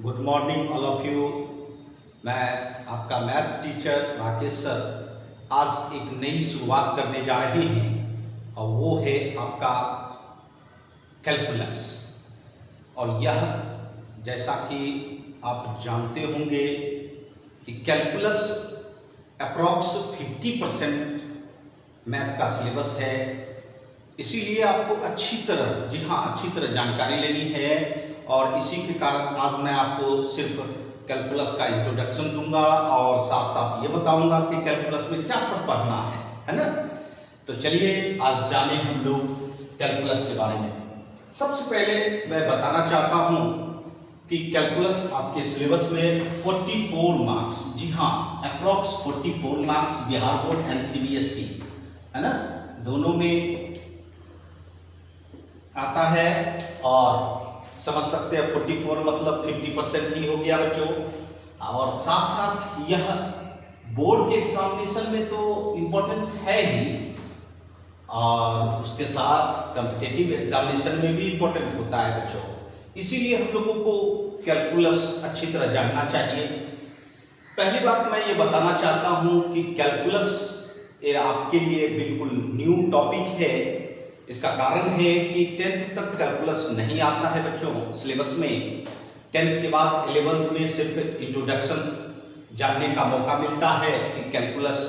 Good morning all of you. मैं आपका math teacher Rakesh sir आज एक नई शुरुआत करने जा रहे हैं और वो है आपका कैलकुलस। और यह जैसा कि आप जानते होंगे कि कैलकुलस अप्रॉक्स 50% मैथ का सिलेबस है, इसीलिए आपको अच्छी तरह जानकारी लेनी है। और इसी के कारण आज मैं आपको सिर्फ कैलकुलस का इंट्रोडक्शन दूंगा और साथ साथ ये बताऊंगा कि कैलकुलस में क्या सब पढ़ना है ना। तो चलिए आज जाने हम लोग कैलकुलस के बारे में। सबसे पहले मैं बताना चाहता हूं कि कैलकुलस आपके सिलेबस में 44 मार्क्स, जी हाँ approx 44 marks Bihar board and CBSE है ना, दोनों में आता है। और समझ सकते हैं 44 मतलब 50% ही हो गया बच्चों। और साथ साथ यह बोर्ड के एग्जामिनेशन में तो इम्पोर्टेंट है ही, और उसके साथ कॉम्पिटिटिव एग्जामिनेशन में भी इम्पोर्टेंट होता है बच्चों। इसीलिए हम लोगों को कैलकुलस अच्छी तरह जानना चाहिए। पहली बात मैं ये बताना चाहता हूँ कि कैलकुलस ये आपके लिए बिल्कुल न्यू टॉपिक है। इसका कारण है कि 10th तक कैलकुलस नहीं आता है बच्चों सिलेबस में। 10th के बाद 11th में सिर्फ इंट्रोडक्शन जानने का मौका मिलता है कि कैलकुलस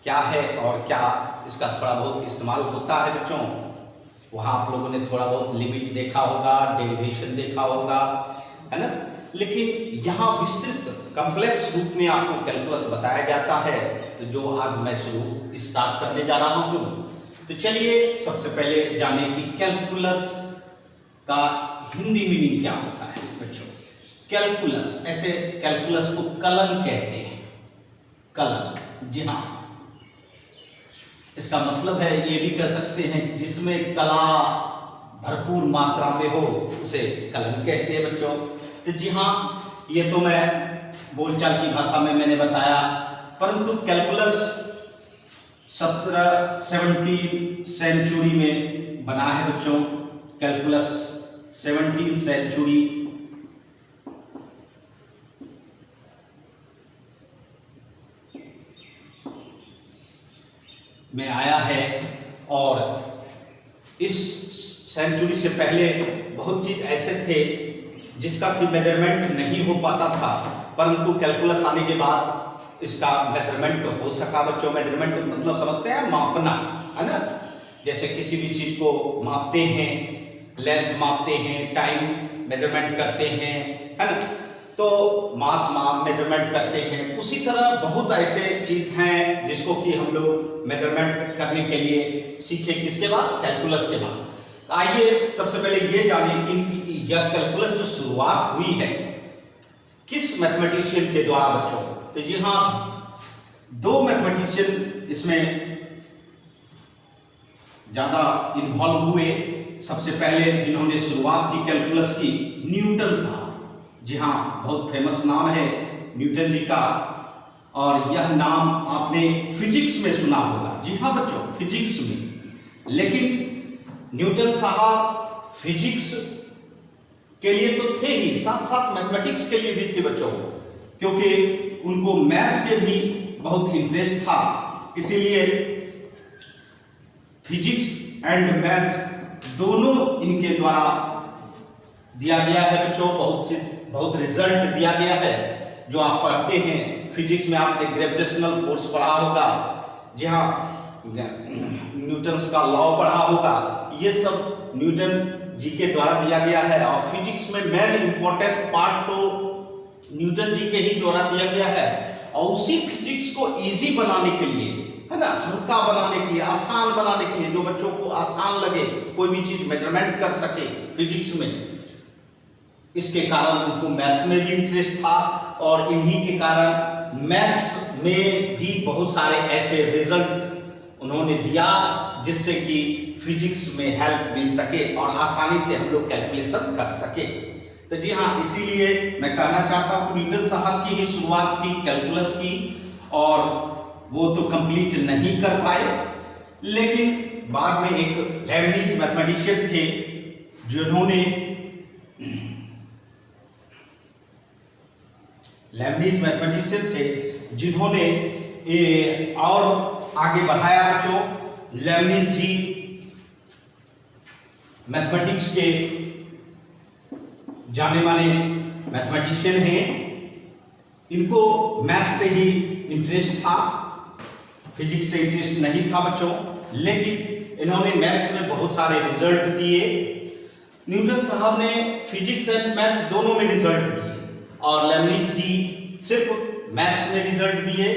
क्या है और क्या इसका थोड़ा बहुत इस्तेमाल होता है बच्चों। वहाँ आप लोगों ने थोड़ा बहुत लिमिट देखा होगा, डेरिवेशन देखा होगा, है ना। लेकिन यहाँ विस्तृत कॉम्प्लेक्स रूप में आपको कैलकुलस बताया जाता है, तो जो आज मैं शुरू स्टार्ट करने जा रहा हूँ। तो चलिए सबसे पहले जाने कि कैलकुलस का हिंदी मीनिंग क्या होता है बच्चों। कैलकुलस, ऐसे कैलकुलस को कलन कहते हैं, कलन, जी हाँ। इसका मतलब है, ये भी कह सकते हैं जिसमें कला भरपूर मात्रा में हो उसे कलन कहते हैं बच्चों। तो जी हाँ, ये तो मैं बोलचाल की भाषा में मैंने बताया, परंतु कैलकुलस 17वीं सेंचुरी में बना है बच्चों। कैलकुलस 17वीं सेंचुरी में आया है। और इस सेंचुरी से पहले बहुत चीज ऐसे थे जिसका कि मेजरमेंट नहीं हो पाता था, परंतु कैलकुलस आने के बाद इसका मेजरमेंट हो सका बच्चों। मेजरमेंट मतलब समझते हैं, मापना, है ना। जैसे किसी भी चीज को मापते हैं, लेंथ मापते हैं, टाइम मेजरमेंट करते हैं, है ना, तो मास मेजरमेंट करते हैं। उसी तरह बहुत ऐसे चीज हैं जिसको कि हम लोग मेजरमेंट करने के लिए सीखे, किसके बाद, कैलकुलस के बाद। तो आइए सबसे पहले ये जानें कि यह कैलकुलस जो शुरुआत हुई है किस मैथमेटिशियन के द्वारा बच्चों। तो जी हाँ, दो मैथमेटिशियन इसमें ज्यादा इन्वॉल्व हुए। सबसे पहले जिन्होंने शुरुआत की कैलकुलस की, न्यूटन साहब, जी हाँ बहुत फेमस नाम है न्यूटन जी का। और यह नाम आपने फिजिक्स में सुना होगा, जी हाँ बच्चों फिजिक्स में। लेकिन न्यूटन साहब फिजिक्स के लिए तो थे ही, साथ साथ मैथमेटिक्स के लिए भी थे बच्चों, क्योंकि उनको मैथ से भी बहुत इंटरेस्ट था। इसीलिए फिजिक्स एंड मैथ दोनों इनके द्वारा दिया गया है बच्चों। बहुत रिजल्ट दिया गया है जो आप पढ़ते हैं। फिजिक्स में आपने ग्रेविटेशनल फोर्स पढ़ा होगा, जी हाँ न्यूटन्स का लॉ पढ़ा होगा। ये सब न्यूटन जी के द्वारा दिया गया है। और फिजिक्स में मेन इंपॉर्टेंट पार्ट तो न्यूटन जी के ही द्वारा दिया गया है। और उसी फिजिक्स को इजी बनाने के लिए, है ना, हल्का बनाने के लिए, आसान बनाने के लिए, जो बच्चों को आसान लगे, कोई भी चीज मेजरमेंट कर सके फिजिक्स में, इसके कारण उनको मैथ्स में भी इंटरेस्ट था। और इन्हीं के कारण मैथ्स में भी बहुत सारे ऐसे रिजल्ट उन्होंने दिया जिससे कि फिजिक्स में हेल्प मिल सके और आसानी से हम लोग कैलकुलेशन कर सके। तो जी हाँ, इसीलिए मैं कहना चाहता हूँ न्यूटन साहब की ही शुरुआत थी कैलकुलस की, और वो तो कंप्लीट नहीं कर पाए। लेकिन बाद में एक लेबनीज मैथमेटिशियन थे जिन्होंने लेबनीज मैथमेटिशियन थे जिन्होंने ये और आगे बढ़ाया बच्चों। लेबनीज जी मैथमेटिक्स के जाने माने मैथमेटिशियन हैं। इनको मैथ से ही इंटरेस्ट था, फिजिक्स से इंटरेस्ट नहीं था बच्चों, लेकिन इन्होंने मैथ्स में बहुत सारे रिजल्ट दिए। न्यूटन साहब ने फिजिक्स एंड मैथ दोनों में रिजल्ट दिए और लेबनीज जी सिर्फ मैथ्स में रिजल्ट दिए,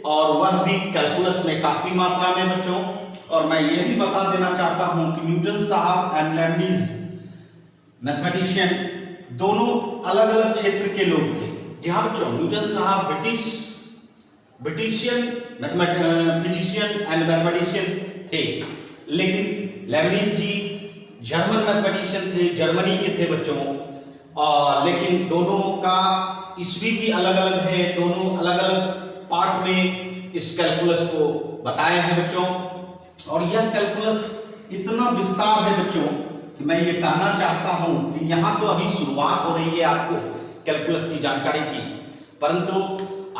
और वह भी कैलकुलस में काफी मात्रा में बच्चों। और मैं ये भी बता देना चाहता हूं कि न्यूटन साहब एंड लेबनीज मैथमेटिशियन दोनों अलग अलग क्षेत्र के लोग थे। जहां बच्चों न्यूटन साहब ब्रिटिशियन फिजिशियन एंड मैथमेटिशियन थे, लेकिन लेबनीज जी जर्मन मैथमेटिशियन थे, जर्मनी के थे बच्चों। और लेकिन दोनों का ईस्वी भी अलग अलग है, दोनों अलग अलग पार्ट में इस कैलकुलस को बताए हैं बच्चों। और यह कैलकुलस इतना विस्तार है बच्चों कि मैं ये कहना चाहता हूं कि यहाँ तो अभी शुरुआत हो रही है आपको कैलकुलस की जानकारी की, परंतु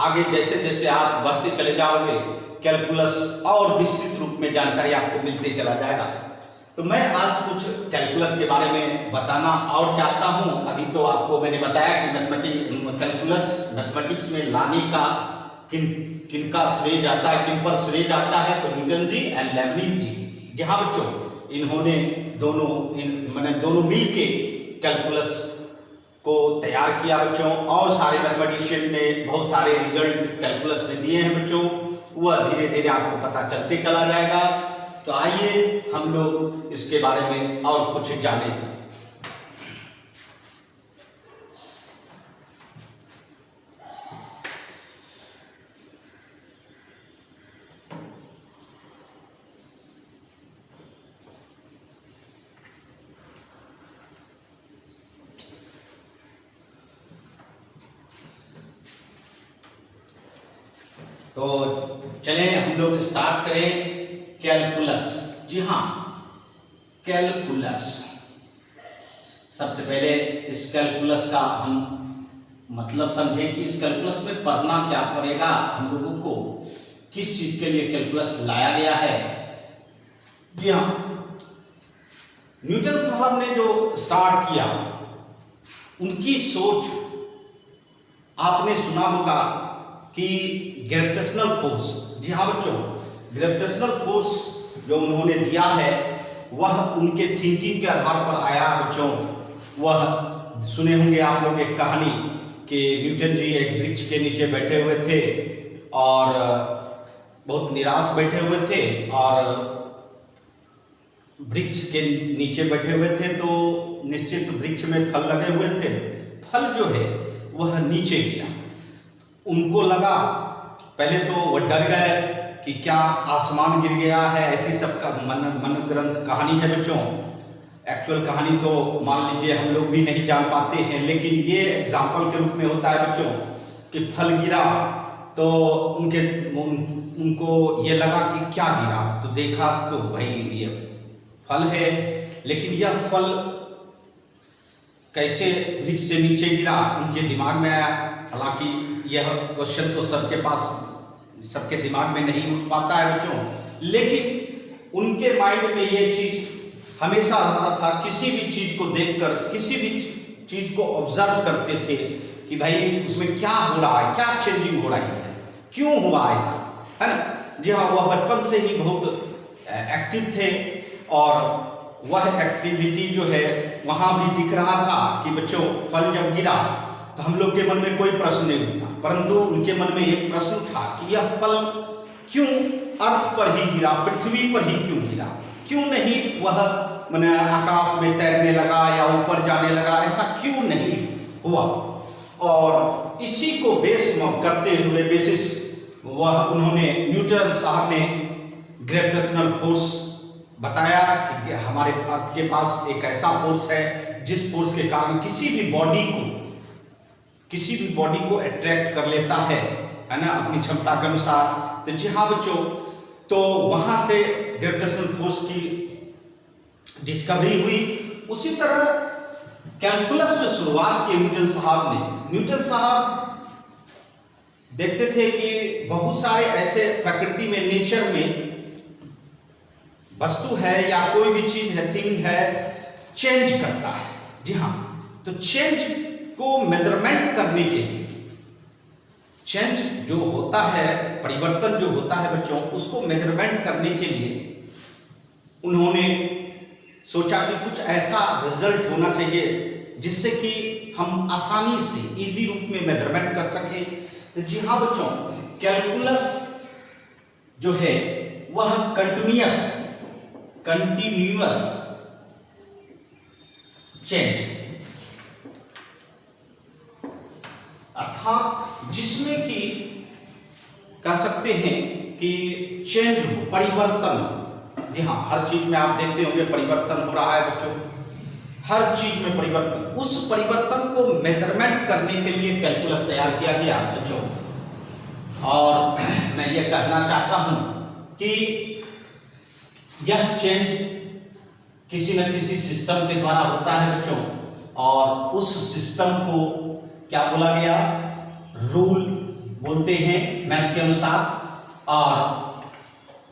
आगे जैसे जैसे आप बढ़ते चले जाओगे कैलकुलस और विस्तृत रूप में जानकारी आपको मिलते चला जाएगा। तो मैं आज कुछ कैलकुलस के बारे में बताना और चाहता हूं। अभी तो आपको मैंने बताया कि कैलकुलस मैथमेटिक्स में लाने का किनका श्रेय जाता है, किन पर श्रेय जाता है, तो न्यूटन जी एंड लेबनीज जी। जहां बच्चों इन्होंने दोनों मिलके कैलकुलस को तैयार किया बच्चों, और सारे मैथमेटिशियन ने बहुत सारे रिजल्ट कैलकुलस में दिए हैं बच्चों। वह धीरे धीरे आपको पता चलते चला जाएगा। तो आइए हम लोग इसके बारे में और कुछ जानें। तो चलें हम लोग स्टार्ट करें कैलकुलस। जी हाँ, कैलकुलस सबसे पहले इस कैलकुलस का हम मतलब समझें कि इस कैलकुलस में पढ़ना क्या पड़ेगा हम लोगों को, किस चीज के लिए कैलकुलस लाया गया है। जी हाँ, न्यूटन साहब ने जो स्टार्ट किया उनकी सोच आपने सुना होगा कि ग्रेविटेशनल फोर्स। जी हाँ बच्चों, ग्रेविटेशनल फोर्स जो उन्होंने दिया है वह उनके थिंकिंग के आधार पर आया बच्चों। वह सुने होंगे आप लोग एक कहानी कि न्यूटन जी एक वृक्ष के नीचे बैठे हुए थे और बहुत निराश बैठे हुए थे, और वृक्ष के नीचे बैठे हुए थे तो निश्चित वृक्ष में फल लगे हुए थे। फल जो है वह नीचे गिरा। उनको लगा, पहले तो वह डर गए कि क्या आसमान गिर गया है, ऐसी सब का मनोग्रंथ कहानी है बच्चों। एक्चुअल कहानी तो मान लीजिए हम लोग भी नहीं जान पाते हैं, लेकिन ये एग्जाम्पल के रूप में होता है बच्चों कि फल गिरा तो उनको ये लगा कि क्या गिरा, तो देखा तो भाई ये फल है, लेकिन यह फल कैसे वृक्ष से नीचे गिरा उनके दिमाग में आया। हालांकि यह क्वेश्चन तो सबके दिमाग में नहीं उठ पाता है बच्चों, लेकिन उनके माइंड में यह चीज हमेशा रहता था। किसी भी चीज को देखकर, किसी भी चीज को ऑब्जर्व करते थे कि भाई उसमें क्या हो रहा है, क्या चेंजिंग हो रही है, क्यों हुआ ऐसा, है ना। जी हाँ, वह बचपन से ही बहुत एक्टिव थे और वह एक्टिविटी जो है वहाँ भी दिख रहा था कि बच्चों फल जब गिरा तो हम लोग के मन में कोई प्रश्न नहीं उठा, परंतु उनके मन में एक प्रश्न उठा कि यह फल क्यों अर्थ पर ही गिरा, पृथ्वी पर ही क्यों गिरा, क्यों नहीं वह आकाश में तैरने लगा या ऊपर जाने लगा, ऐसा क्यों नहीं हुआ। और इसी को बेस करते हुए बेसिस उन्होंने न्यूटन साहब ने ग्रेविटेशनल फोर्स बताया कि हमारे अर्थ के पास एक ऐसा फोर्स है जिस फोर्स के कारण किसी भी बॉडी को अट्रैक्ट कर लेता है ना, अपनी क्षमता के अनुसार। तो जी हाँ बच्चों, तो वहां से ग्रेविटेशनल फोर्स की डिस्कवरी हुई। उसी तरह कैलकुलस जो शुरुआत की न्यूटन साहब देखते थे कि बहुत सारे ऐसे प्रकृति में, नेचर में वस्तु है या कोई भी चीज है, थिंग है, चेंज करता है। जी हाँ, तो चेंज को मेजरमेंट करने के लिए, चेंज जो होता है, परिवर्तन जो होता है बच्चों, उसको मेजरमेंट करने के लिए उन्होंने सोचा कि कुछ ऐसा रिजल्ट होना चाहिए जिससे कि हम आसानी से, इजी रूप में मेजरमेंट कर सकें। तो जी हाँ बच्चों, कैलकुलस जो है वह कंटिन्यूअस चेंज, अर्थात जिसमें कि कह सकते हैं कि चेंज हो, परिवर्तन हो। जी हाँ, हर चीज में आप देखते होंगे परिवर्तन हो रहा है बच्चों, हर चीज में परिवर्तन। उस परिवर्तन को मेजरमेंट करने के लिए कैलकुलस तैयार किया गया बच्चों। और मैं ये कहना चाहता हूं कि यह चेंज किसी न किसी सिस्टम के द्वारा होता है बच्चों, और उस सिस्टम को क्या बोला गया, रूल बोलते हैं मैथ के अनुसार, और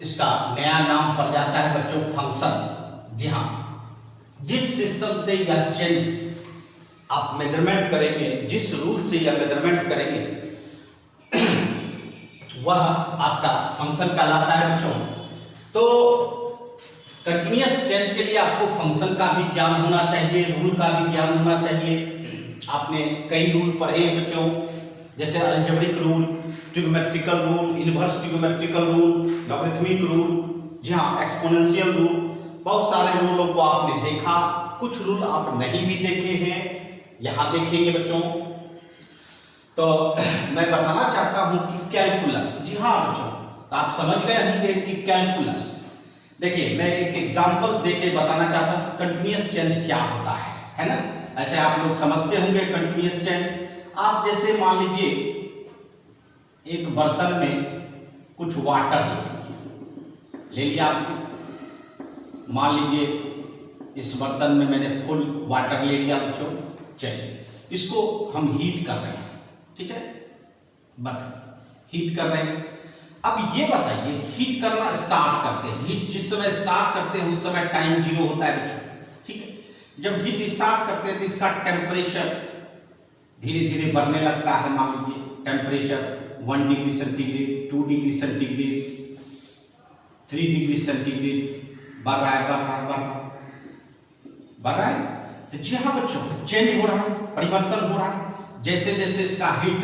इसका नया नाम पड़ जाता है बच्चों फंक्शन। जी हाँ, जिस सिस्टम से यह चेंज आप मेजरमेंट करेंगे, जिस रूल से यह मेजरमेंट करेंगे, वह आपका फंक्शन कहलाता है बच्चों। तो कंटिन्यूअस चेंज के लिए आपको फंक्शन का भी ज्ञान होना चाहिए, रूल का भी ज्ञान होना चाहिए। आपने कई रूल पढ़े हैं बच्चों, जैसे algebraic rule, trigonometrical rule, inverse trigonometrical rule, logarithmic rule, जी हाँ, एक्सपोनेंशियल रूल। बहुत सारे रूलों को आपने देखा, कुछ रूल आप नहीं भी देखे हैं, यहां देखेंगे बच्चों। तो मैं बताना चाहता हूं कि कैलकुलस, जी हाँ बच्चों, तो आप समझ गए होंगे कि कैलकुलस। देखिए, मैं एक एग्जांपल देके बताना चाहता हूं कि कंटिन्यूअस चेंज क्या होता है ना। ऐसे आप लोग समझते होंगे कंटिन्यूअस चेंज। आप जैसे मान लीजिए एक बर्तन में कुछ वाटर ले लिया आपने, मान लीजिए इस बर्तन में मैंने फुल वाटर ले लिया बच्चों। चलिए, इसको हम हीट कर रहे हैं, ठीक है, हीट कर रहे हैं। अब ये बताइए, हीट करना स्टार्ट करते हैं, हीट जिस समय स्टार्ट करते हैं उस समय टाइम 0 होता है बच्चों, ठीक है। जब हीट स्टार्ट करते हैं तो इसका टेम्परेचर धीरे धीरे बढ़ने लगता है। मान लीजिए temperature 1 degree centigrade, 2 degree centigrade, 3 degree centigrade बढ़ रहा है। तो जी हाँ बच्चों, चेंज हो रहा है, परिवर्तन हो रहा है। जैसे जैसे इसका हीट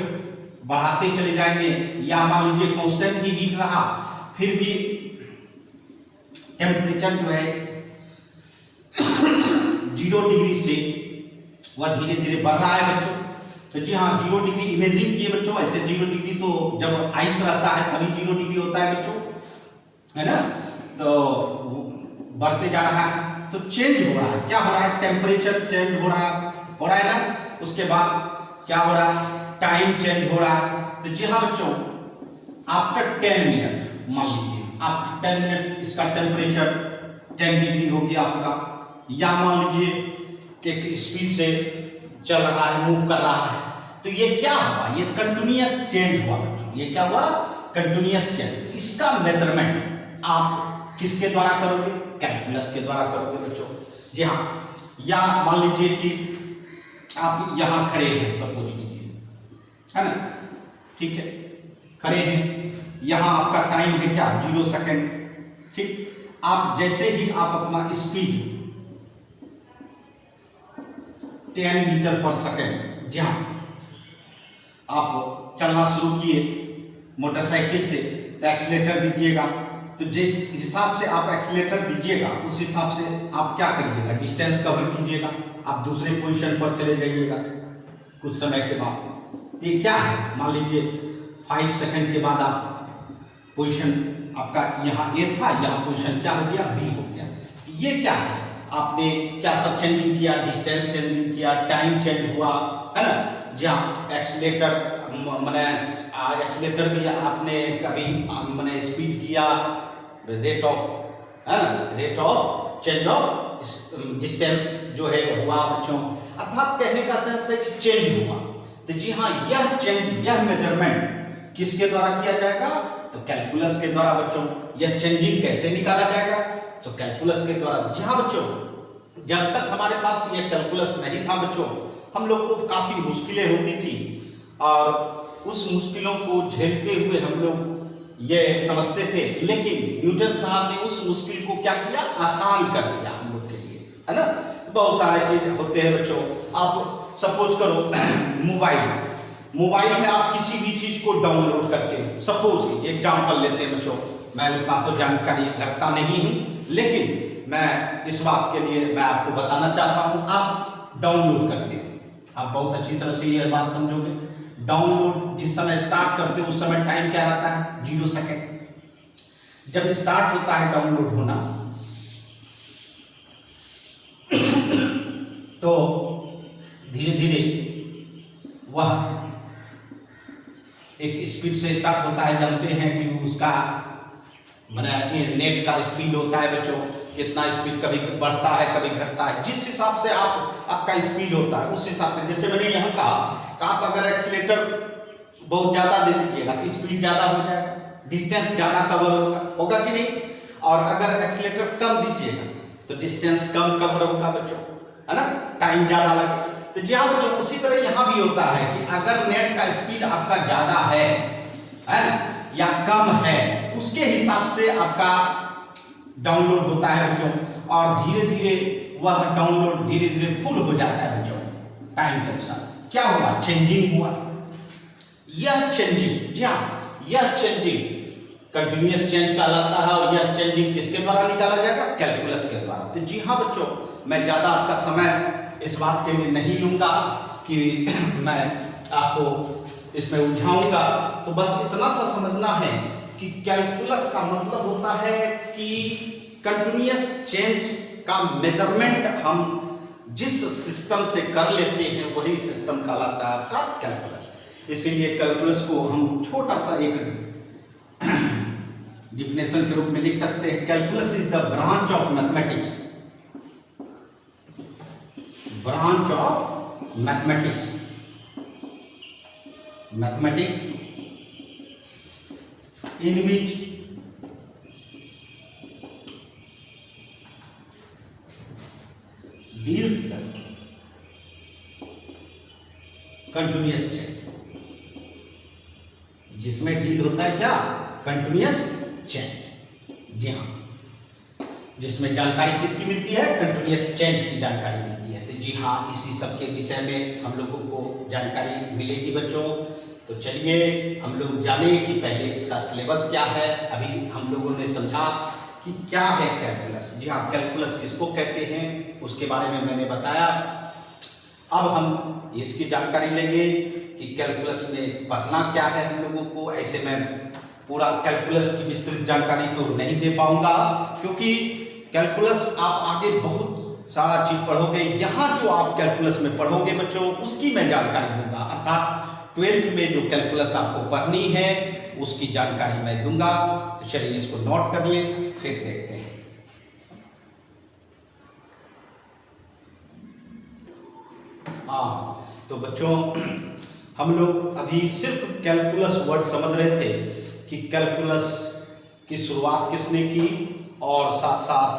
बढ़ाते चले जाएंगे, या मान लीजिए कांस्टेंट ही हीट रहा, फिर भी टेम्परेचर जो है 0 डिग्री से वह धीरे धीरे बढ़ रहा है बच्चों। तो जी हाँ, 0 डिग्री इमेजिन किए बच्चों, ऐसे 0 डिग्री तो जब आइस रहता है तभी 0 डिग्री होता है बच्चों, है ना। तो बढ़ते जा रहा है, तो चेंज हो रहा है। क्या हो रहा है, टेम्परेचर चेंज हो रहा है ना। उसके बाद क्या हो रहा है, टाइम चेंज हो रहा है। तो जी हाँ बच्चों, आफ्टर 10 मिनट, मान लीजिए आफ्टर 10 मिनट इसका टेम्परेचर 10 डिग्री हो गया आपका, या मान लीजिए कि स्पीड से चल रहा है, मूव कर रहा है। तो ये क्या हुआ, ये कंटिन्यूअस चेंज हुआ बच्चों। ये क्या हुआ, कंटिन्यूअस चेंज। इसका मेजरमेंट आप किसके द्वारा करोगे, कैलकुलस के द्वारा करोगे बच्चों। जी हाँ, या मान लीजिए कि आप यहां खड़े हैं, सपोज कीजिए, है ना, ठीक है, खड़े हैं, यहां आपका टाइम है क्या, 0 सेकेंड, ठीक। आप जैसे ही आप अपना स्पीड 10 मीटर पर सेकेंड, जी हाँ, आप चलना शुरू किए मोटरसाइकिल से, तो एक्सीलेटर दीजिएगा। तो जिस हिसाब से आप एक्सीलेटर दीजिएगा उस हिसाब से आप क्या करिएगा, डिस्टेंस कवर कीजिएगा, आप दूसरे पोजीशन पर चले जाइएगा कुछ समय के बाद। ये क्या है, मान लीजिए 5 सेकंड के बाद आप पोजीशन आपका यहाँ ए था, यहाँ पोजीशन क्या हो गया, बी हो गया। ये क्या है, आपने क्या सब चेंजिंग किया, डिस्टेंस चेंजिंग किया, टाइम चेंज हुआ, है ना। जहाँ एक्सीलेटर मैंने एक्सीलेटर भी आपने कभी मैंने स्पीड किया, रेट ऑफ, है ना, rate of change of distance जो है हुआ बच्चों। अर्थात कहने का सेंस है कि चेंज हुआ। तो जी हाँ, यह चेंज, यह मेजरमेंट किसके द्वारा किया जाएगा? तो कैलकुलस के द्वारा बच्चों। यह चेंजिंग कैसे निकाला जाएगा? तो कैलकुलस के द्वारा। जी हाँ बच्चों, जब तक हमारे पास यह कैलकुलस नहीं था बच्चों, हम लोग को काफी मुश्किलें होती थी और उस मुश्किलों को झेलते हुए हम लोग ये समझते थे, लेकिन न्यूटन साहब ने उस मुश्किल को क्या किया? आसान कर दिया हम लोग के लिए, है ना। बहुत सारे चीज होते हैं बच्चों। आप सपोज करो मोबाइल में आप किसी भी चीज को डाउनलोड करते हो। सपोज कीजिए, एग्जांपल लेते हैं बच्चों, मैं उतना तो जानकारी रखता नहीं हूं, लेकिन मैं इस बात के लिए मैं आपको बताना चाहता हूं। आप डाउनलोड करते हो, आप बहुत अच्छी तरह से यह बात समझोगे। डाउनलोड जिस समय स्टार्ट करते हो उस समय टाइम क्या रहता है? 0 सेकेंड। जब स्टार्ट होता है डाउनलोड होना तो धीरे धीरे वह एक स्पीड से स्टार्ट होता है। जानते हैं कि उसका नेट का स्पीड होता है बच्चों, कितना स्पीड कभी बढ़ता है कभी घटता है। जिस हिसाब से आपका स्पीड होता है उस हिसाब से, जैसे मैंने यहाँ कहा आप अगर एक्सीलेटर बहुत ज्यादा दे दीजिएगा तो स्पीड ज्यादा हो जाएगा, डिस्टेंस ज्यादा कवर होगा कि नहीं। और अगर एक्सीलेटर कम दीजिएगा तो डिस्टेंस कम कवर होगा बच्चों, है ना, टाइम ज्यादा लगे। तो जी हाँ बच्चों, उसी तरह यहाँ भी होता है कि अगर नेट का स्पीड आपका ज्यादा है ना, या कम है, उसके हिसाब से आपका डाउनलोड होता है बच्चों। और धीरे धीरे वह डाउनलोड धीरे धीरे फुल हो जाता है बच्चों टाइम के अनुसार। क्या हुआ? चेंजिंग हुआ। यह चेंजिंग, जी हाँ, यह चेंजिंग कंटिन्यूअस चेंज कहलाता है। और यह चेंजिंग किसके द्वारा निकाला जाएगा? कैलकुलस के द्वारा। तो जी हाँ बच्चों, मैं ज्यादा आपका समय इस बात के लिए नहीं लूंगा कि मैं आपको इसमें उलझाऊंगा। तो बस इतना सा समझना है कि कैलकुलस का मतलब होता है कि कंटिन्यूअस चेंज का मेजरमेंट हम जिस सिस्टम से कर लेते हैं वही सिस्टम कहलाता है आपका कैलकुलस। इसीलिए कैलकुलस को हम छोटा सा एक डिफिनेशन के रूप में लिख सकते हैं। Calculus is the branch of mathematics, branch of mathematics in which deals the continuous change, जिसमें डील होता है क्या? Continuous change. जी हाँ, जिसमें जानकारी किसकी मिलती है? कंटिन्यूअस चेंज की जानकारी मिलती है। तो जी हाँ, इसी सब के विषय में हम लोगों को जानकारी मिलेगी बच्चों। तो चलिए हम लोग जाने कि पहले इसका सिलेबस क्या है। अभी हम लोगों ने समझा कि क्या है कैलकुलस। जी हाँ, कैलकुलस किसको कहते हैं उसके बारे में मैंने बताया। अब हम इसकी जानकारी लेंगे कि कैलकुलस में पढ़ना क्या है हम लोगों को। ऐसे मैं पूरा कैलकुलस की विस्तृत जानकारी तो नहीं दे पाऊंगा, क्योंकि कैलकुलस आप आगे बहुत सारा चीज पढ़ोगे। यहाँ जो आप कैलकुलस में पढ़ोगे बच्चों, उसकी मैं जानकारी दूंगा। अर्थात 12th में जो कैलकुलस आपको पढ़नी है उसकी जानकारी मैं दूंगा। तो चलिए इसको नोट कर लें, फिर देखते हैं। हाँ, तो बच्चों हम लोग अभी सिर्फ कैलकुलस वर्ड समझ रहे थे कि कैलकुलस की शुरुआत किसने की, और साथ साथ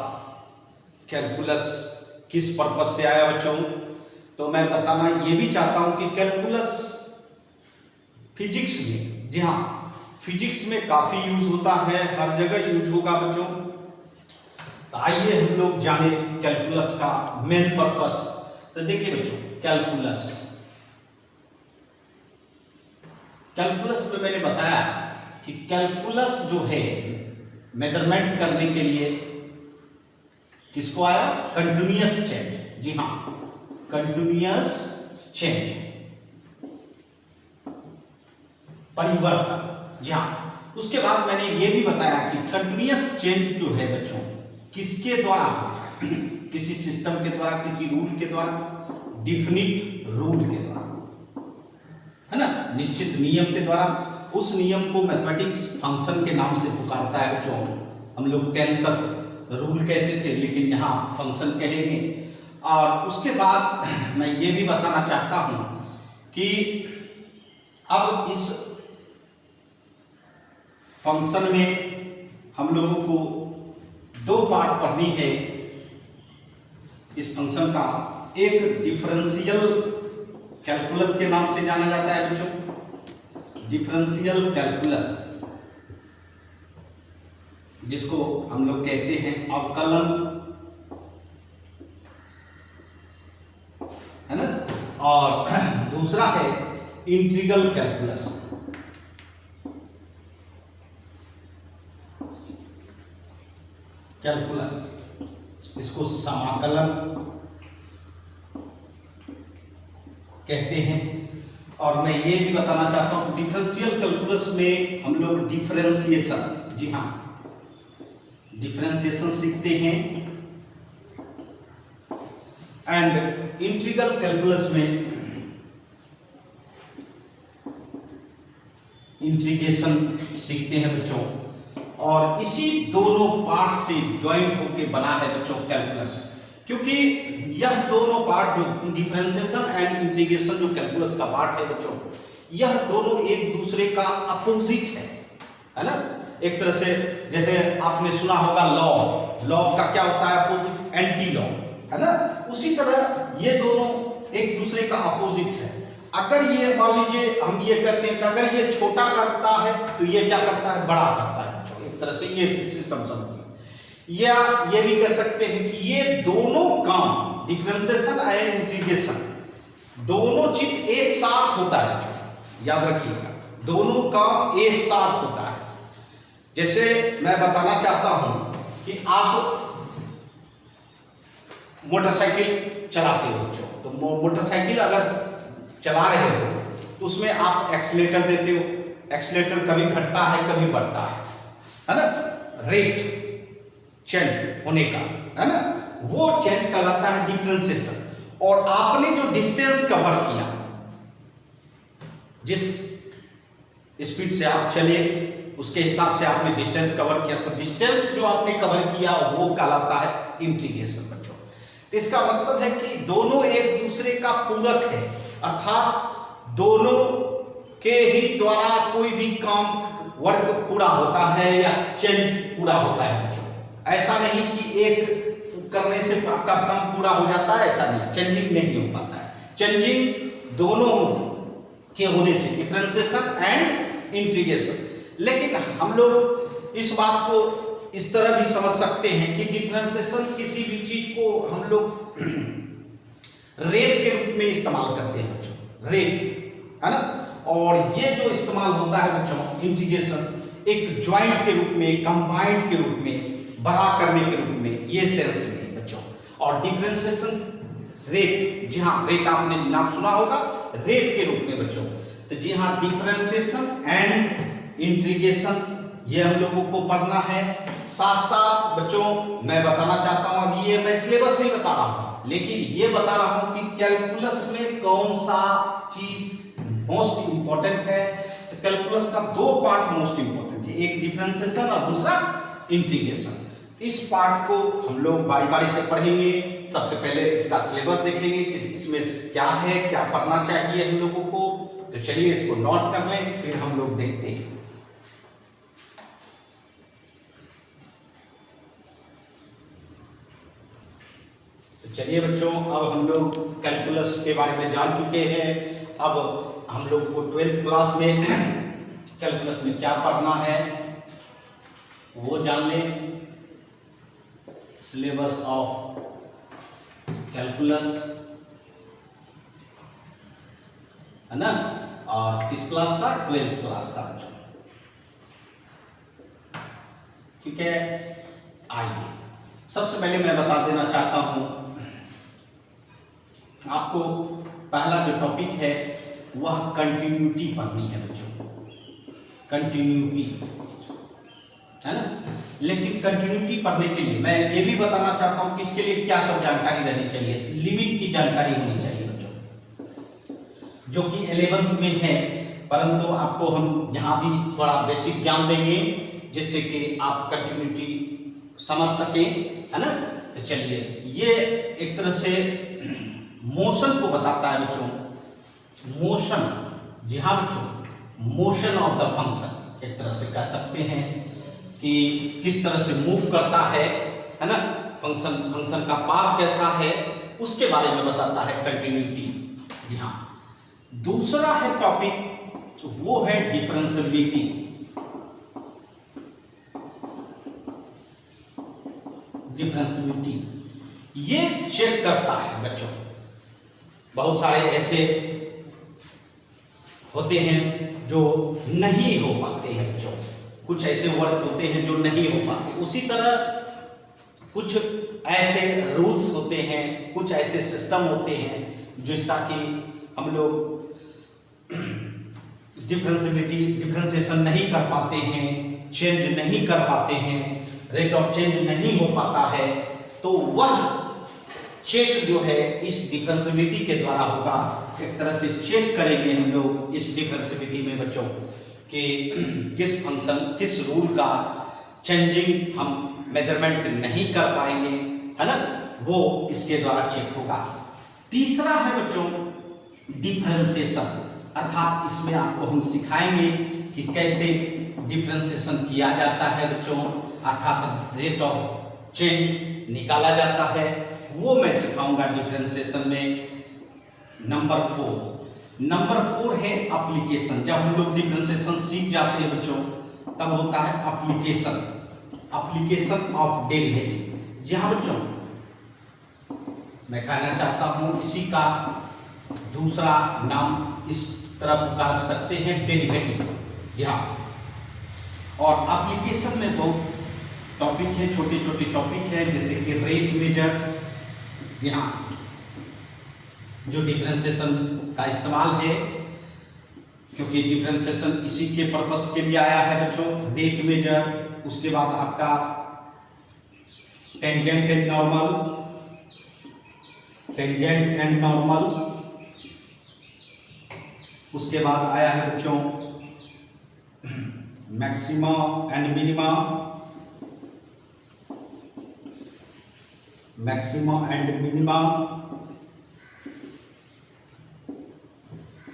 कैलकुलस किस पर्पस से आया बच्चों। तो मैं बताना ये भी चाहता हूं कि कैलकुलस फिजिक्स में, जी हाँ, फिजिक्स में काफी यूज होता है, हर जगह यूज होगा बच्चों। तो आइए हम लोग जाने कैलकुलस का मेन पर्पस। तो देखिए बच्चों, कैलकुलस में मैंने बताया कि कैलकुलस जो है मेजरमेंट करने के लिए किसको आया? Continuous change. जी हाँ, कंटिन्यूअस चेंज, परिवर्तन। जी हाँ, उसके बाद मैंने ये भी बताया कि कंटिन्यूअस चेंज जो है बच्चों किसके द्वारा होता है? किसी सिस्टम के द्वारा, किसी रूल के द्वारा, डिफिनिट रूल के द्वारा, है ना, निश्चित नियम के द्वारा। उस नियम को मैथमेटिक्स फंक्शन के नाम से पुकारता है बच्चों। हम लोग 10 तक रूल कहते थे, लेकिन यहाँ फंक्शन कहेंगे। और उसके बाद मैं ये भी बताना चाहता हूँ कि अब इस फंक्शन में हम लोगों को दो पार्ट पढ़नी है इस फंक्शन का। एक डिफरेंशियल कैलकुलस के नाम से जाना जाता है बच्चों, डिफरेंशियल कैलकुलस, जिसको हम लोग कहते हैं अवकलन, है ना। और दूसरा है इंटीग्रल कैलकुलस। कैलकुलस इसको समाकलन कहते हैं। और मैं ये भी बताना चाहता हूं डिफरेंशियल कैलकुलस में हम लोग डिफरेंशिएशन, जी हाँ, डिफरेंशिएशन सीखते हैं। एंड इंटीग्रल कैलकुलस में इंटीग्रेशन सीखते हैं बच्चों। और इसी दोनों पार्ट से ज्वाइंट होकर बना है बच्चों कैलकुलस, क्योंकि यह दोनों पार्ट जो डिफरेंशिएशन एंड इंटीग्रेशन जो कैलकुलस का पार्ट है बच्चों, यह दोनों एक दूसरे का अपोजिट है ना। एक तरह से जैसे आपने सुना होगा लॉ, लॉ का क्या होता है अपोजिट, एंटी लॉ, है ना। उसी तरह ये दोनों एक दूसरे का अपोजिट है। अगर ये मान लीजिए हम ये कहते हैं कि अगर ये छोटा करता है तो ये क्या करता है, बड़ा करता है बच्चों। एक तरह से ये सिस्टम समझिए। या ये भी कह सकते हैं कि ये दोनों काम डिफरेंशिएशन एंड इंटीग्रेशन दोनों चीज एक साथ होता है, याद रखिएगा, दोनों काम एक साथ होता है। जैसे मैं बताना चाहता हूं कि आप मोटरसाइकिल चलाते हो बच्चों, तो मोटरसाइकिल अगर चला रहे हो तो उसमें आप एक्सीलेटर देते हो, एक्सीलेटर कभी घटता है कभी बढ़ता है ना, रेट चेंज होने का, है ना, वो चेंज कहलाता है डिफरेंशिएशन। और आपने जो डिस्टेंस कवर किया, जिस स्पीड से आप चले उसके हिसाब से आपने डिस्टेंस कवर किया, तो डिस्टेंस जो आपने कवर किया वो कहलाता है इंटीग्रेशन बच्चों। तो इसका मतलब है कि दोनों एक दूसरे का पूरक है, अर्थात दोनों के ही द्वारा कोई भी काम वर्क पूरा होता है या चेंज पूरा होता है बच्चों। ऐसा नहीं कि एक करने से आपका काम पूरा हो जाता है, ऐसा नहीं, चेंजिंग नहीं हो पाता है। चेंजिंग दोनों के होने से डिफरेंशिएशन एंड इंटीग्रेशन। लेकिन हम लोग इस बात को इस तरह भी समझ सकते हैं कि डिफरेंशिएशन किसी भी चीज को हम लोग रेट के रूप में इस्तेमाल करते हैं बच्चों, रेट, है ना। और ये जो इस्तेमाल होता है बच्चों इंटीग्रेशन एक ज्वाइंट के रूप में, कंबाइंड के रूप में, बड़ा करने के रूप में, ये सेंस में बच्चों। और डिफरेंशिएशन रेट, जी हाँ, रेट आपने नाम सुना होगा, रेट के रूप में बच्चों। तो जी हाँ, डिफरेंशिएशन एंड इंटीग्रेशन ये हम लोगों को पढ़ना है। साथ साथ बच्चों मैं बताना चाहता हूं, अभी ये मैं सिलेबस नहीं बता रहा हूं, लेकिन ये बता रहा हूं कि कैलकुलस में कौन सा चीज मोस्ट इंपॉर्टेंट है। तो कैलकुलस का दो पार्ट मोस्ट इंपॉर्टेंट है, एक डिफरेंशिएशन और दूसरा इंटीग्रेशन। इस पार्ट को हम लोग बारी बारी से पढ़ेंगे। सबसे पहले इसका सिलेबस देखेंगे कि इसमें क्या है, क्या पढ़ना चाहिए हम लोगों को। तो चलिए इसको नोट कर लें, फिर हम लोग देखते हैं। तो चलिए बच्चों, अब हम लोग कैलकुलस के बारे में जान चुके हैं। अब हम लोग को 12th क्लास में कैलकुलस में क्या पढ़ना है वो जान लें। सिलेबस ऑफ कैलकुलस, है ना, और किस क्लास का, 12th क्लास का। ठीक है, आइए सबसे पहले मैं बता देना चाहता हूं आपको, पहला जो टॉपिक है वह कंटिन्यूटी पढ़नी है बच्चों, कंटिन्यूटी, है ना। लेकिन कंटिन्यूटी पढ़ने के लिए मैं ये भी बताना चाहता हूं कि इसके लिए क्या सब जानकारी रहनी चाहिए। लिमिट की जानकारी होनी चाहिए बच्चों, जो कि 11th में है, परंतु आपको हम यहाँ भी थोड़ा बेसिक ज्ञान देंगे जिससे कि आप कंटिन्यूटी समझ सकें, है ना। तो चलिए, ये एक तरह से मोशन को बताता है बच्चों, मोशन, जी हाँ बच्चों, मोशन ऑफ द फंक्शन, एक तरह से कह सकते हैं कि किस तरह से मूव करता है ना, फंक्शन का पाथ कैसा है उसके बारे में बताता है कंटिन्यूटी। जी हाँ, दूसरा है टॉपिक वो है डिफरेंशिएबिलिटी। डिफरेंशिएबिलिटी ये चेक करता है बच्चों, बहुत सारे ऐसे होते हैं जो नहीं हो पाते हैं बच्चों, कुछ ऐसे वर्क होते हैं जो नहीं हो पाते, उसी तरह कुछ ऐसे रूल्स होते हैं, कुछ ऐसे सिस्टम होते हैं जिसका कि हम लोग डिफरेंशिएशन नहीं कर पाते हैं, चेंज नहीं कर पाते हैं, रेट ऑफ चेंज नहीं हो पाता है, तो वह चेक जो है इस डिफरेंशिएबिलिटी के द्वारा होगा। एक तरह से चेक करेंगे हम लोग इस डिफरेंशिएबिलिटी में बच्चों कि किस फंक्शन किस रूल का चेंजिंग हम मेजरमेंट नहीं कर पाएंगे, है ना, वो इसके द्वारा चेक होगा। तीसरा है बच्चों डिफरेंशिएशन, अर्थात इसमें आपको हम सिखाएंगे कि कैसे डिफरेंशिएशन किया जाता है बच्चों, अर्थात रेट ऑफ चेंज निकाला जाता है, वो मैं सिखाऊंगा डिफरेंशिएशन में। नंबर 4 है एप्लीकेशन। जब हम लोग डिफरेंशिएशन सीख जाते हैं बच्चों तब होता है एप्लीकेशन ऑफ डेरिवेटिव। जी हाँ बच्चों, मैं कहना चाहता हूं इसी का दूसरा नाम इस तरह पुकार सकते हैं डेरिवेटिव। जी हाँ, और एप्लीकेशन में बहुत टॉपिक है, छोटे छोटे टॉपिक है, जैसे कि रेट मेजर। जी हाँ, जो डिफरेंशिएशन का इस्तेमाल है, क्योंकि डिफरेंशिएशन इसी के पर्पस के लिए आया है बच्चों, रेट मेजर। उसके बाद आपका टेंजेंट एंड नॉर्मल, उसके बाद आया है बच्चों मैक्सिमा एंड मिनिमा,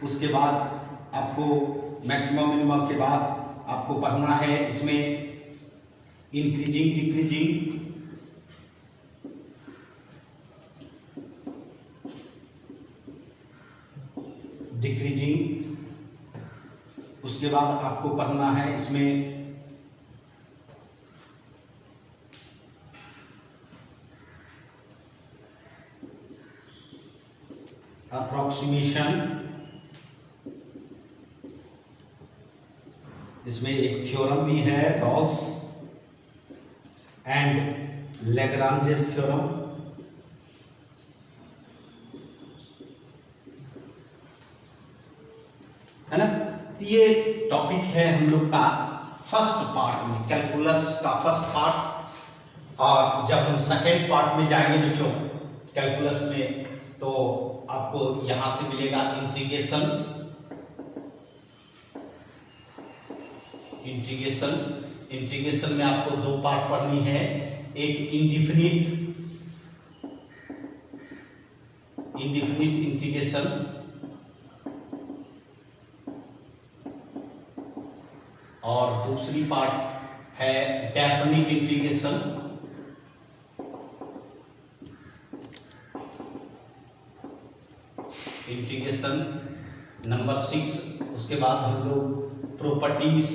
उसके बाद आपको मैक्सिमम मिनिमम के बाद आपको पढ़ना है इसमें इंक्रीजिंग डिक्रीजिंग, उसके बाद आपको पढ़ना है इसमें अप्रॉक्सीमेशन। इसमें एक थ्योरम भी है रॉल्स एंड लैग्रांजेस थ्योरम। है ना, ये टॉपिक है हम लोग का फर्स्ट पार्ट में, कैलकुलस का फर्स्ट पार्ट। और जब हम सेकेंड पार्ट में जाएंगे बच्चों कैलकुलस में, तो आपको यहां से मिलेगा इंटीग्रेशन में आपको 2 पार्ट पढ़नी है, एक इंडिफिनिट इंटीग्रेशन और दूसरी पार्ट है डेफिनिट इंटीग्रेशन। नंबर 6, उसके बाद हम लोग properties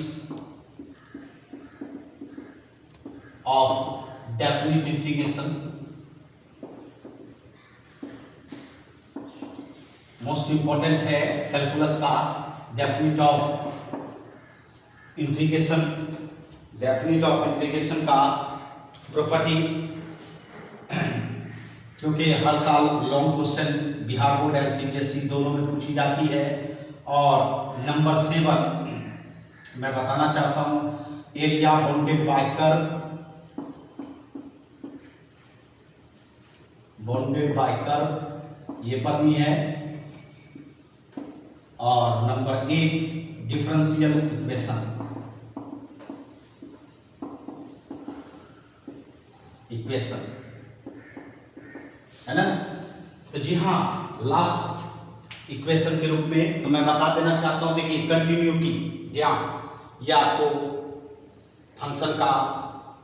of definite integration. Most important है कैलकुलस का डेफिनिट ऑफ इंटीग्रेशन का प्रॉपर्टीज, क्योंकि हर साल long question Bihar board and CBSE दोनों में पूछी जाती है। और नंबर 7 मैं बताना चाहता हूं एरिया बाउंडेड बाय कर्व, ये पढ़नी है। और नंबर 8 डिफरेंशियल इक्वेशन, है ना। तो जी हाँ, लास्ट इक्वेशन के रूप में तो मैं बता देना चाहता हूं, देखिए कंटिन्यूटी। जी हाँ, यह आपको फंक्शन का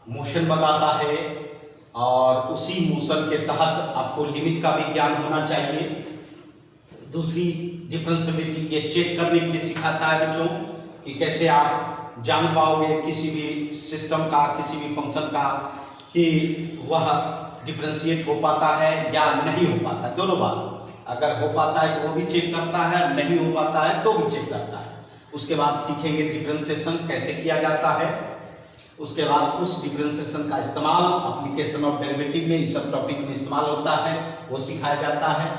मोशन बताता है और उसी मोशन के तहत आपको लिमिट का भी ज्ञान होना चाहिए। दूसरी डिफरेंशियबिलिटी ये चेक करने के लिए सिखाता है बच्चों कि कैसे आप जान पाओगे किसी भी सिस्टम का, किसी भी फंक्शन का, कि वह डिफरेंशिएट हो पाता है या नहीं हो पाता है। दोनों बात, अगर हो पाता है तो वो भी चेक करता है, नहीं हो पाता है तो भी चेक करता है। उसके बाद सीखेंगे डिफरेंशिएशन कैसे किया जाता है। उसके बाद उस डिफरेंशिएशन का इस्तेमाल एप्लीकेशन ऑफ डेरिवेटिव में, इस सब टॉपिक में इस्तेमाल होता है, वो सिखाया जाता है।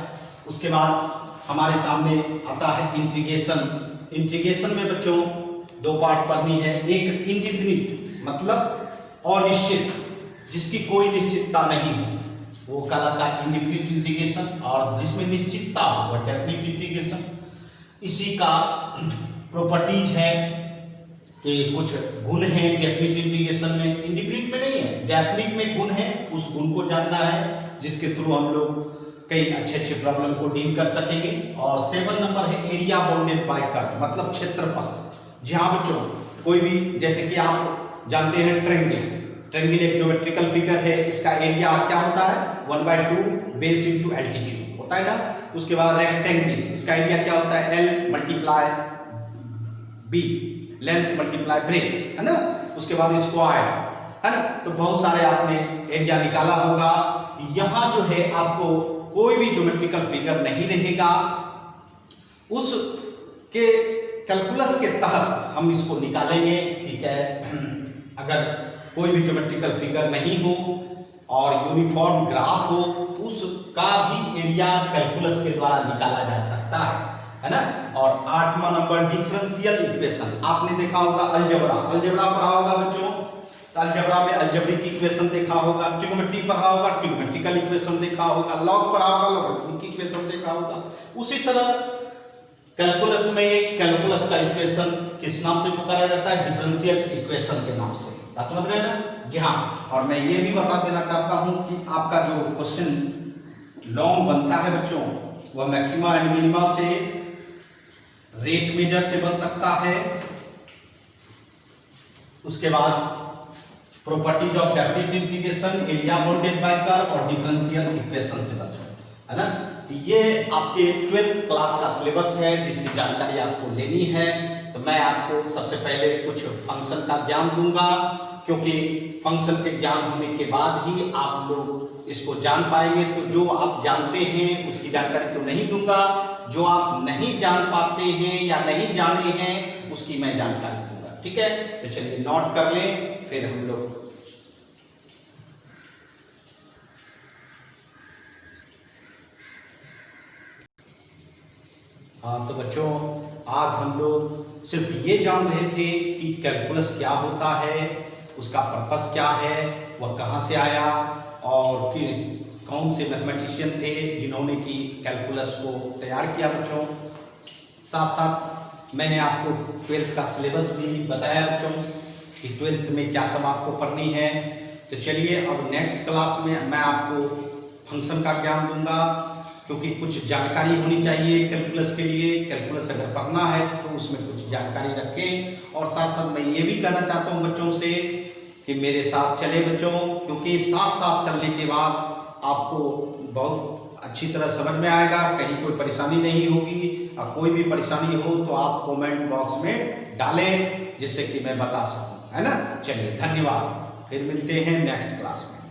उसके बाद हमारे सामने आता है इंटीग्रेशन। इंटीग्रेशन में बच्चों दो पार्ट पढ़नी है। एक इंडिफिनिट मतलब अनिश्चित, जिसकी कोई निश्चितता नहीं हो, वो कहलाता है इंडिफिनिट इंटीग्रेशन, और जिसमें निश्चितता हो वह डेफिनिट इंटीग्रेशन। इसी का प्रॉपर्टीज है कि कुछ गुण हैं डेफिनिट इंटीग्रेशन में, इंडिफिनिट में नहीं है, डेफिनिट में गुण है। उस गुण को जानना है जिसके थ्रू हम लोग कई अच्छे प्रॉब्लम को डील कर सकेंगे। और 7 नंबर है एरिया बाउंडेड बाय कर्व, मतलब क्षेत्रफल। जहाँ बच्चों कोई भी, जैसे कि आप जानते हैं ट्रेंगल एक ज्योमेट्रिकल फिगर है, इसका एरिया क्या होता है 1/2 बेस इंटू एल्टीट्यूड होता है ना। उसके बाद रेक्टेंगल, इसका एरिया क्या होता है L multiply B, length multiply breath, है ना। उसके बाद स्क्वायर, है ना। तो बहुत सारे आपने एरिया निकाला होगा। यहाँ जो है आपको कोई भी ज्योमेट्रिकल फिगर नहीं रहेगा, उसके कैलकुलस के तहत हम इसको निकालेंगे कि क्या अगर कोई भी ज्योमेट्रिकल फिगर नहीं हो और यूनिफॉर्म ग्राफ हो तो उसका भी एरिया कैलकुलस के द्वारा निकाला जा सकता है ना। और 8वां नंबर डिफरेंशियल इक्वेशन, आपने देखा होगा अलजेब्रा पढ़ा होगा बच्चों। अलजेब्रा में अलजेब्रिक इक्वेशन देखा होगा, ट्रिग्नोमेट्री पढ़ा होगा, ट्रिग्नोमेट्रिकल इक्वेशन देखा होगा, लॉग पढ़ा होगा, लॉगरिथमिक इक्वेशन देखा होगा। उसी तरह कैलकुलस में कैलकुलस का इक्वेशन किस नाम से पुकारा जाता है, डिफरेंशियल इक्वेशन के नाम से। बात समझ रहे हैं ना जी हाँ। और मैं ये भी बता देना चाहता हूं कि आपका जो क्वेश्चन लॉन्ग बनता है बच्चों, वह मैक्सिमा एंड मिनिमा से, रेट मेजर से बन सकता है। उसके बाद properties of definite integration, area bounded by curve और डिफरेंशियल इक्वेशन से बन है ना। ये आपके 12th क्लास का सिलेबस है जिसकी जानकारी आपको लेनी है। तो मैं आपको सबसे पहले कुछ फंक्शन का ज्ञान दूंगा, क्योंकि फंक्शन के ज्ञान होने के बाद ही आप लोग इसको जान पाएंगे। तो जो आप जानते हैं उसकी जानकारी तो नहीं दूंगा, जो आप नहीं जान पाते हैं या नहीं जाने हैं उसकी मैं जानकारी दूंगा, ठीक है। तो चलिए नोट कर लें, फिर हम लोग तो बच्चों आज हम लोग सिर्फ ये जान रहे थे कि कैलकुलस क्या होता है, उसका पर्पस क्या है, वह कहाँ से आया और कि कौन से मैथमेटिशियन थे जिन्होंने कि कैलकुलस को तैयार किया बच्चों। साथ साथ मैंने आपको 12th का सिलेबस भी बताया बच्चों कि 12th में क्या सब आपको पढ़नी है। तो चलिए अब नेक्स्ट क्लास में मैं आपको फंक्शन का ज्ञान दूंगा, क्योंकि कुछ जानकारी होनी चाहिए कैलकुलस के लिए। कैलकुलस अगर पढ़ना है तो उसमें कुछ जानकारी रखें। और साथ साथ मैं ये भी कहना चाहता हूँ बच्चों से कि मेरे साथ चले बच्चों, क्योंकि साथ साथ चलने के बाद आपको बहुत अच्छी तरह समझ में आएगा, कहीं कोई परेशानी नहीं होगी। और कोई भी परेशानी हो तो आप कमेंट बॉक्स में डालें जिससे कि मैं बता सकूँ, है ना। चलिए धन्यवाद, फिर मिलते हैं नेक्स्ट क्लास में।